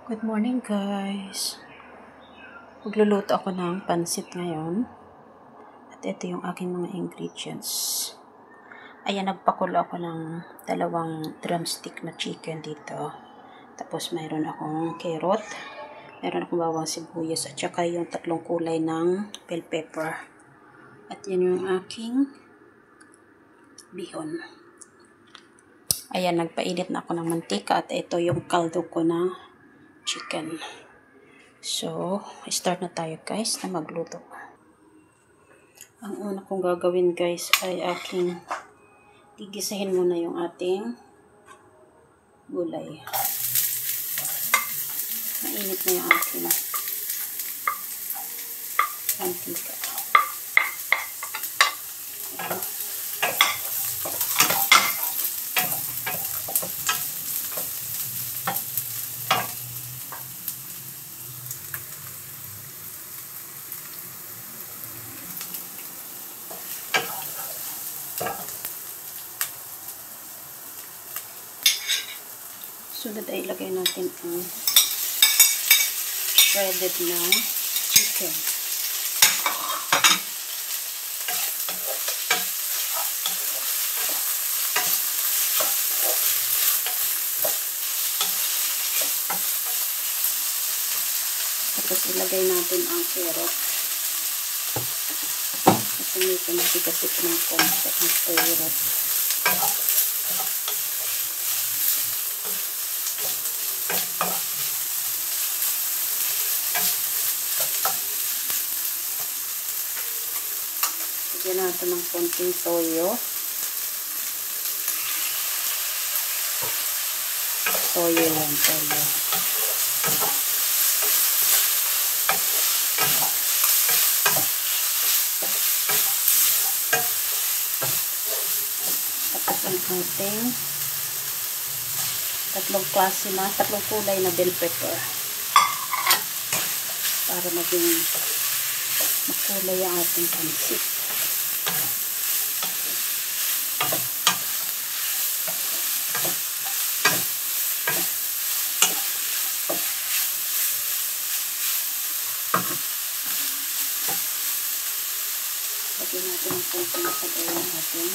Good morning guys. Magluluto ako ng pansit ngayon. At ito yung aking mga ingredients. Ayan, nagpakulo ako ng 2 drumstick na chicken dito. Tapos mayroon akong carrot. Mayroon akong bawang sibuyas at saka yung 3 kulay ng bell pepper. At yan yung aking bihon. Ayan, nagpainit na ako ng mantika at ito yung kaldo ko na chicken. So, start na tayo guys na magluto. Ang una kong gagawin guys ay aking gigisahin muna yung ating gulay. Mainit na yung aking mantika. Sunod ay ilagay natin ang shredded na chicken. Tapos ilagay natin ang carrot. Kasi may kumatigas ito ng konti ang carrot. Lagyan natin ng konting toyo. Toyo yan, toyo. Tapos ang ating 3 kulay na bell pepper. Para maging makulay ang ating pansit. Lagyan natin ang konting sabay ng ating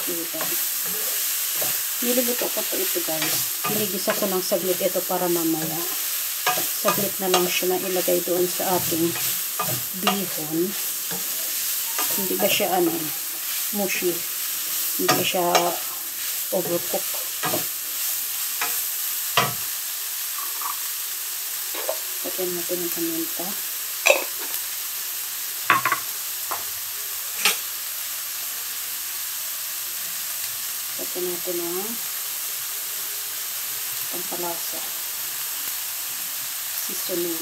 gulay. Niluluto ko ito guys. Hinigisa ko ng saglit ito para mamaya. Saglit na lang siya na ilagay doon sa ating bihon. Hindi ba siya mushy. Hindi ba siya overcook. Lagyan natin ang paminta. Lagyan natin ang pampalasa. Seasoning.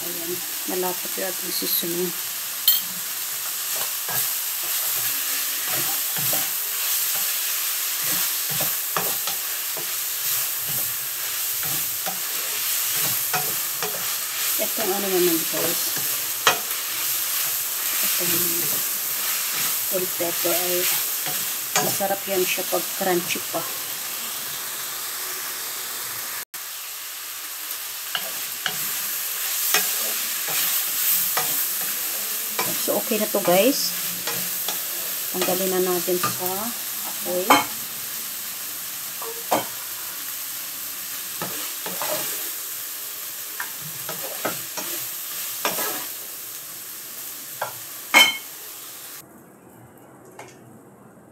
Ayan. Malapot yung ating seasoning. Itong naman guys. Itong bell pepper ay masarap yan siya pag crunchy pa. So okay na to guys. Tanggalin na natin sa apoy.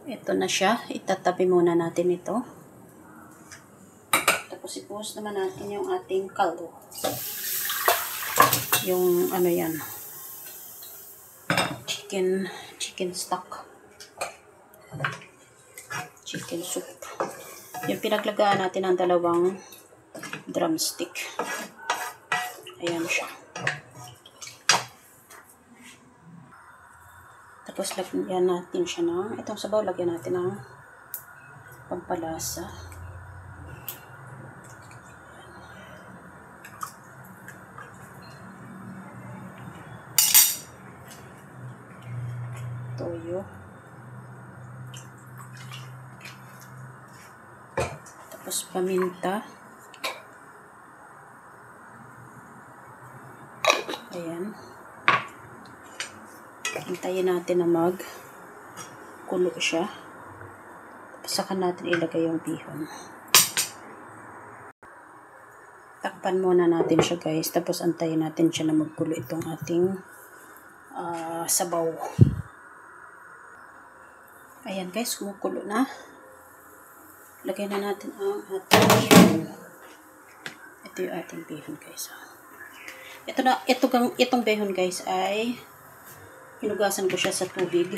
Ito na siya. Itatabi muna natin ito. Tapos i-post naman natin yung ating kaldo. Yung yan. Chicken stock. Chicken soup. Yung pinaglagaan natin ng 2 drumstick. Ayan siya. Tapos lagyan natin siya ng, itong sabaw lagyan natin ng pampalasa. Toyo. Tapos paminta. Ayan. Hintayin natin na kulo siya. Tapos saka natin ilagay yung bihon. Takpan muna natin siya guys. Tapos antayin natin siya na magkulo itong ating sabaw. Ayan guys, kumukulo na. Lagay na natin ang ating bihon. Ito yung ating bihon guys. Itong bihon guys ay hinugasan ko siya sa tubig.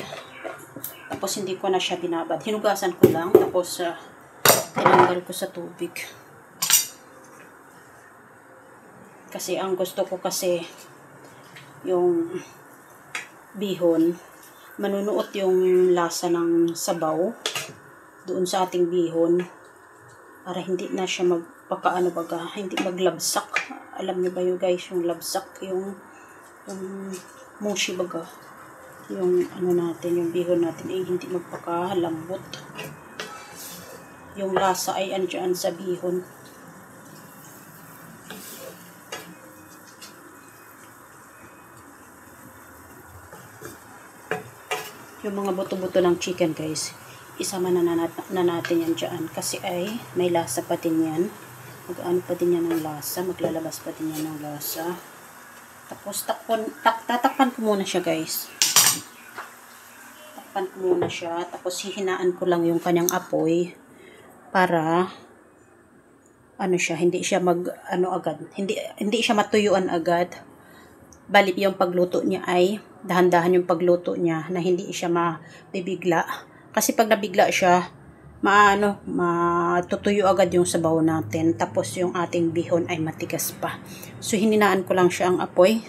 Tapos hindi ko na siya binabad. Hinugasan ko lang. Tapos tinanggal ko sa tubig. Kasi ang gusto ko kasi yung bihon, manunuot yung lasa ng sabaw doon sa ating bihon para hindi na siya hindi maglabsak. Alam niyo ba yung guys, yung labsak, yung mushi baga, yung yung bihon natin ay hindi magpakalambot. Yung lasa ay andyan sa bihon. Yung mga buto-buto ng chicken guys, isama na natin yan dyan. Kasi ay may lasa pa din yan. Mag-ano pa din yan ng lasa. Maglalabas pa din yan ng lasa. Tapos tatakpan ko muna siya guys. Takpan ko muna siya. Tapos hihinaan ko lang yung kanyang apoy. Para hindi siya agad. Hindi siya matuyuan agad. Bali yung pagluto niya ay dahan-dahan yung pagluto niya na hindi siya mabibigla. Kasi pag nabigla siya, matutuyo agad yung sabaw natin. Tapos yung ating bihon ay matigas pa. So hininaan ko lang siya ang apoy.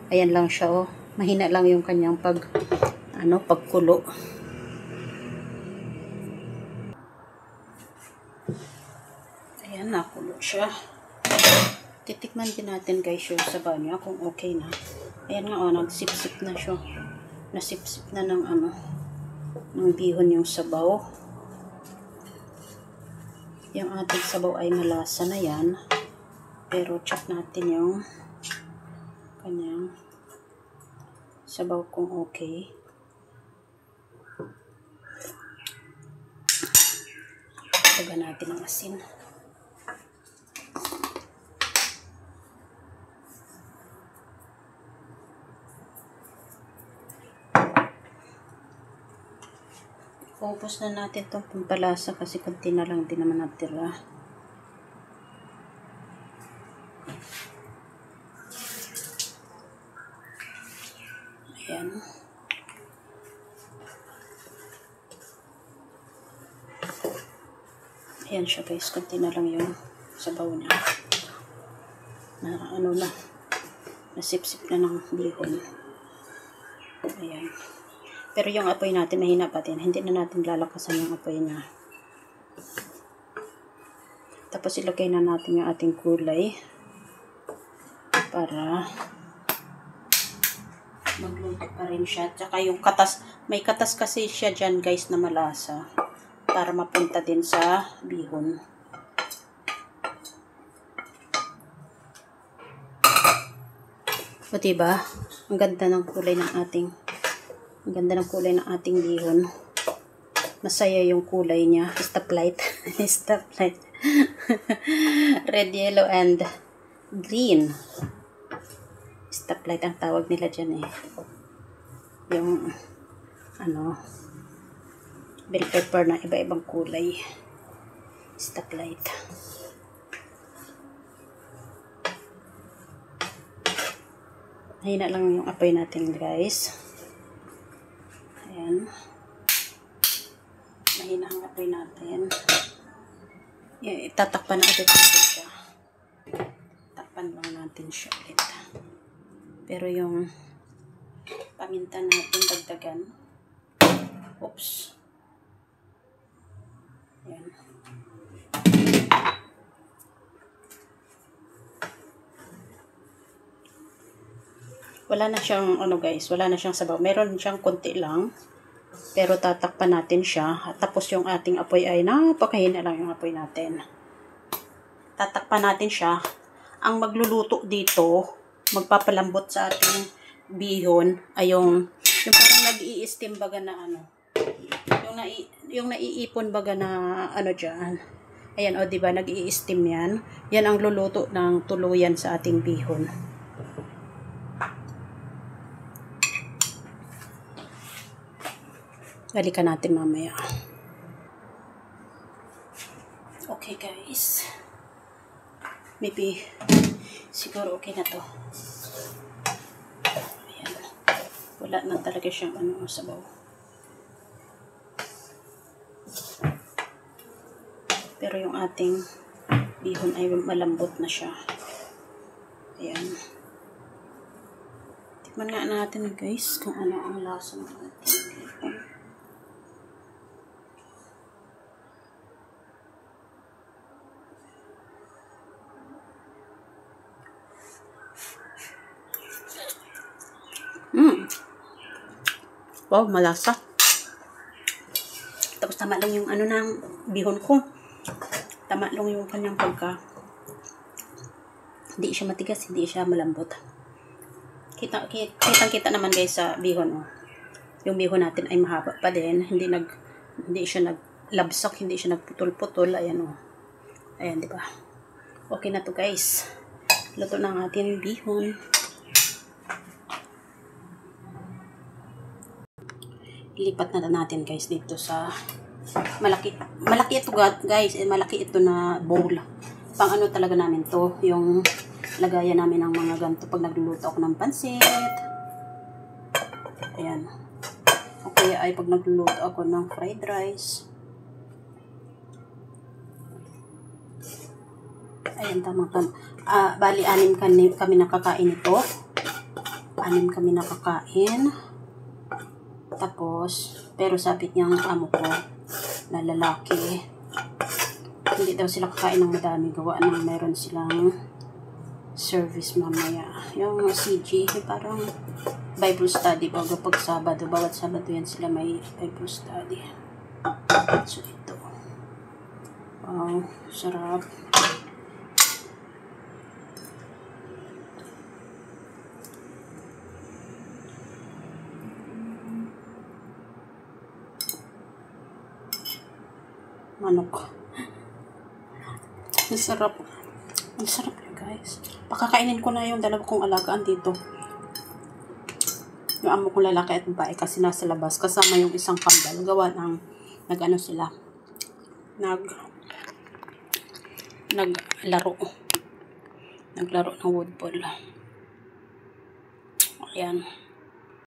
Ayan lang siya oh. Mahina lang yung kanyang pagkulo. Ayan, nakulo siya. Titikman din natin guys yung sabaw niya kung okay na. Ayan nga nagsipsip na siya. Nasipsip na ng ng bihon yung sabaw. Yung ating sabaw ay malasa na yan. Pero check natin yung kanyang sabaw kung okay. Taga natin ang asin. Paupos na natin itong pampalasa kasi konti na lang din naman natira. Ayan. Ayan siya guys, konti na lang yung sabaw niya. Nasipsip na ng bihon. Ayan. Pero yung apoy natin, mahina pa din. Hindi na natin lalakasan yung apoy niya. Tapos ilagay na natin yung ating kulay. Para magluto pa rin siya. Tsaka yung katas, may katas kasi siya dyan guys na malasa. Para mapunta din sa bihon. O diba? Ang ganda ng kulay ng ating bihon. Masaya yung kulay niya. Stoplight. Stoplight. Red, yellow, and green. Stoplight ang tawag nila dyan eh. Yung bell pepper na iba-ibang kulay. Stoplight. Mahina lang yung apoy natin guys. Ayan. Mahina ang apoy natin. Itatakpan na ulit natin siya. Takpan lang natin siya ulit. Pero yung paminta natin dagdagan. Oops. Ayan. Wala na siyang guys, wala na siyang sabaw. Meron siyang konti lang. Pero tatakpan natin siya. Tapos yung ating apoy ay napakahina lang yung apoy natin. tatakpan natin siya. Ang magluluto dito, magpapalambot sa ating bihon ay yung parang nag-i-steam baga na ano. Yung naiipon baga na ano dyan. Ayan, o diba, nag-i-steam yan. Yan ang luluto ng tuluyan sa ating bihon. Balikan natin mamaya. Okay guys. Maybe, siguro okay na to. Ayan. Wala na talaga siyang ano, sabaw. Pero yung ating bihon ay malambot na siya. Ayan. Tikman nga natin guys kung ano ang lasa ng ating bihon. Wow, malasa. Tapos tama lang yung ano ng bihon ko. Tama lang yung kanyang pagka. Hindi siya matigas, hindi siya malambot. Kitang-kita naman guys sa bihon. Oh. Yung bihon natin ay mahaba pa din. Hindi siya naglabsak, hindi siya nagputol-putol. Ayan oh. Ayan, di ba? Okay na to guys. Luto na ang ating bihon. Ilipat na natin guys dito sa malaki ito guys, malaki ito na bowl. Pang ano talaga namin to, yung lagayan namin ng mga ganito pag nagluluto ako ng pansit. Ayan. Okay, ay pag nagluluto ako ng fried rice. Ayan, tama. Bali, 6 kami nakakain ito. 6 kami nakakain. Tapos, pero sabi niya ang amo ko na lalaki, hindi daw sila kakain ng madami, gawa ng meron silang service mamaya. Yung CG, parang Bible study bago pag Sabado. Bawat Sabado yan sila may Bible study. So, ito. Wow, sarap. Manok. Ang sarap. Ang sarap yun, guys. Pakakainin ko na yung 2 kong alagaan dito. Yung amo kong lalaki at babae kasi nasa labas. Kasama yung isang kambal. Gawa ng nag-ano sila. Naglaro. Naglaro ng wood ball. Ayan.